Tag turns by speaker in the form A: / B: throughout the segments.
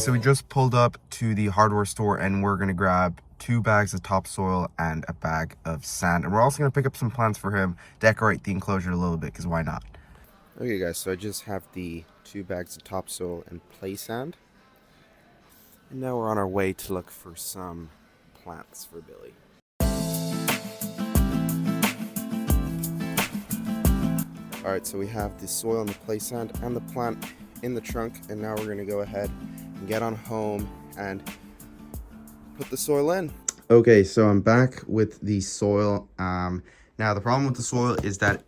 A: guys, so we just pulled up to the hardware store and we're gonna grab 2 bags of topsoil and a bag of sand. And we're also gonna pick up some plants for him, decorate the enclosure a little bit, because why not? Okay guys, so I just have the 2 bags of topsoil and play sand. And now we're on our way to look for some plants for Billy. Alright, so we have the soil and the play sand and the plant in the trunk, and now we're gonna go ahead and get on home and put the soil in. Okay, so I'm back with the soil. Now the problem with the soil is that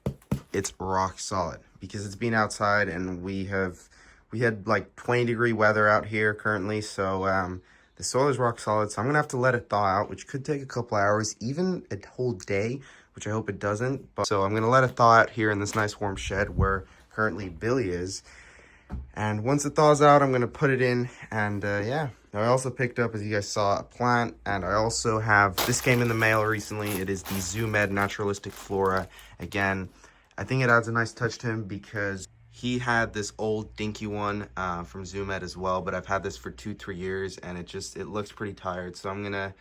A: it's rock solid because it's been outside, and we had like 20-degree weather out here currently, so the soil is rock solid. So I'm gonna have to let it thaw out, which could take a couple hours, even a whole day, which I hope it doesn't. But so I'm gonna let it thaw out here in this nice warm shed where currently Billy is. And once it thaws out, I'm gonna put it in, and yeah. Now I also picked up, as you guys saw, a plant, and I also have, this came in the mail recently. It is the ZooMed Naturalistic Flora. Again, I think it adds a nice touch to him because he had this old dinky one from ZooMed as well, but I've had this for 2-3 years, and it looks pretty tired. So I'm gonna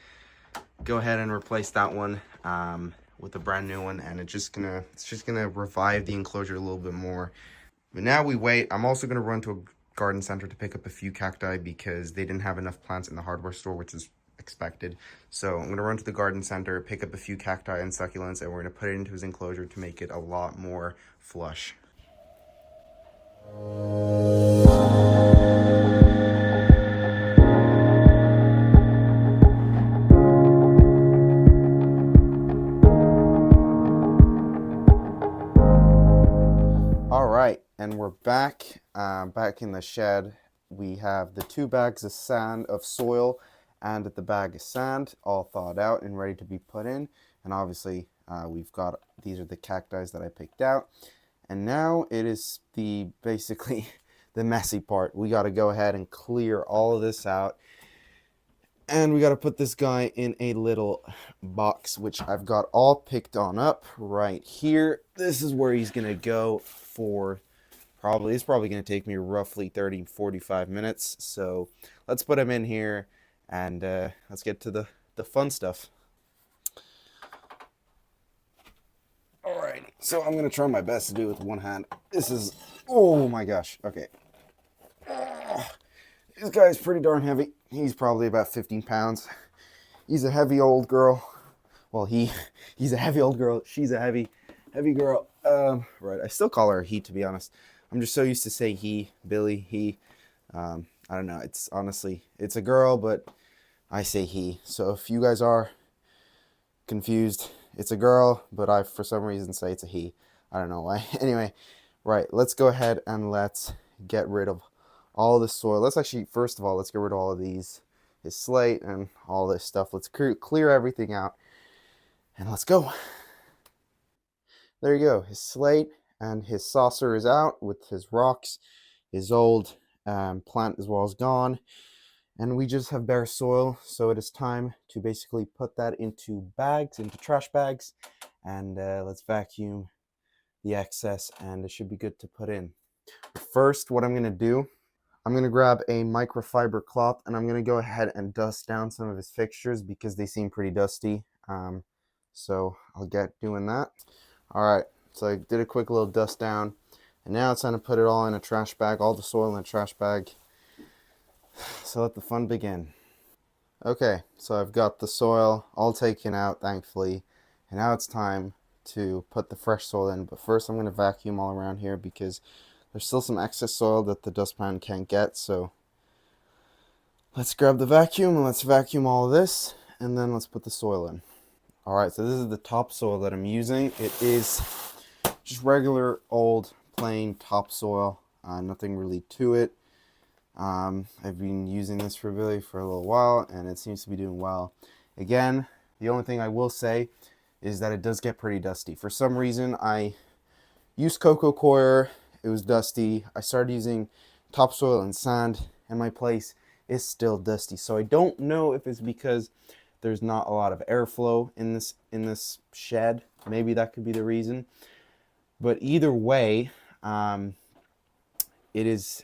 A: go ahead and replace that one with a brand new one, and it's just gonna revive the enclosure a little bit more. But now we wait. I'm also going to run to a garden center to pick up a few cacti because they didn't have enough plants in the hardware store, which is expected. So I'm going to run to the garden center, pick up a few cacti and succulents, and we're going to put it into his enclosure to make it a lot more flush. All right, and we're back in the shed. We have the 2 bags of soil and the bag of sand all thawed out and ready to be put in. And obviously these are the cacti that I picked out. And now it is basically the messy part. We got to go ahead and clear all of this out. And we got to put this guy in a little box, which I've got all picked on up right here. This is where he's going to go for it's probably going to take me roughly 30-45 minutes. So let's put him in here and let's get to the fun stuff. Alrighty, so I'm going to try my best to do it with one hand. This is, oh my gosh, okay. This guy's pretty darn heavy. He's probably about 15 pounds. He's a heavy old girl. Well, he's a heavy old girl. She's a heavy girl. Right, I still call her he, to be honest. I'm just so used to say he, Billy, he. I don't know. It's honestly, it's a girl, but I say he. So if you guys are confused, it's a girl, but I, for some reason, say it's a he. I don't know why. Anyway, right, let's go ahead and let's get rid of all the soil. Let's actually, first of all, let's get rid of all of his slate and all this stuff. Let's clear everything out, and let's go. There you go. His slate and his saucer is out with his rocks. His old plant as well is gone. And we just have bare soil. So it is time to basically put that into bags, into trash bags. And let's vacuum the excess, and it should be good to put in. First, what I'm going to do, I'm going to grab a microfiber cloth, and I'm going to go ahead and dust down some of his fixtures because they seem pretty dusty. So I'll get doing that. All right, so I did a quick little dust down, and now it's time to put it all in a trash bag, all the soil in a trash bag. So let the fun begin. Okay, so I've got the soil all taken out, thankfully, and now it's time to put the fresh soil in. But first I'm going to vacuum all around here because there's still some excess soil that the dustpan can't get. So let's grab the vacuum and let's vacuum all of this, and then let's put the soil in. Alright, so this is the topsoil that I'm using. It is just regular old plain topsoil, nothing really to it. I've been using this for Billy for a little while, and it seems to be doing well. Again, the only thing I will say is that it does get pretty dusty. For some reason, I used cocoa coir, it was dusty. I started using topsoil and sand, and my place is still dusty. So I don't know if it's because there's not a lot of airflow in this shed. Maybe that could be the reason. But either way, it is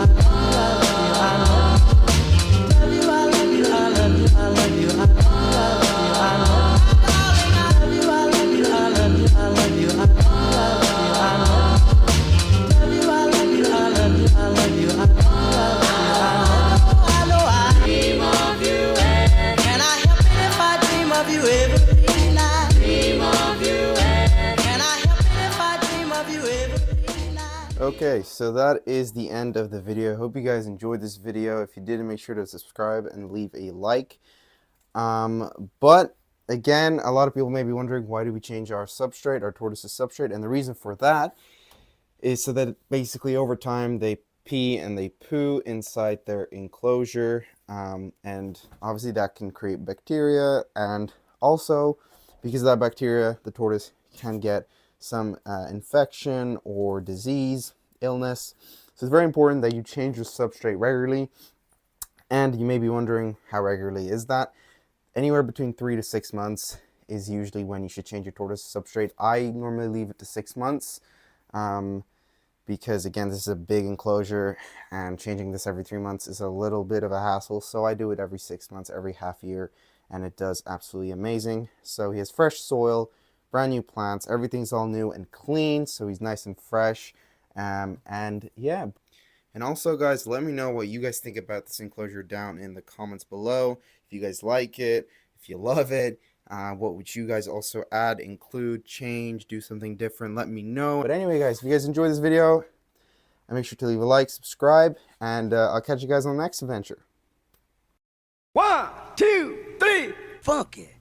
A: Okay, so that is the end of the video. Hope you guys enjoyed this video. If you did, make sure to subscribe and leave a like. But again, a lot of people may be wondering, why do we change our substrate, our tortoise's substrate? And the reason for that is so that basically over time they pee and they poo inside their enclosure, and obviously that can create bacteria, and also because of that bacteria the tortoise can get some infection or disease, illness. So it's very important that you change your substrate regularly. And you may be wondering, how regularly is that? Anywhere between 3 to 6 months is usually when you should change your tortoise substrate. I normally leave it to 6 months because again, this is a big enclosure and changing this every 3 months is a little bit of a hassle. So I do it every 6 months, every half year, and it does absolutely amazing. So he has fresh soil, brand new plants, everything's all new and clean, so he's nice and fresh. And yeah. And also, guys, let me know what you guys think about this enclosure down in the comments below. If you guys like it, if you love it, what would you guys also add, include, change, do something different, let me know. But anyway, guys, if you guys enjoyed this video, make sure to leave a like, subscribe, and I'll catch you guys on the next adventure.
B: 1, 2, 3, funky.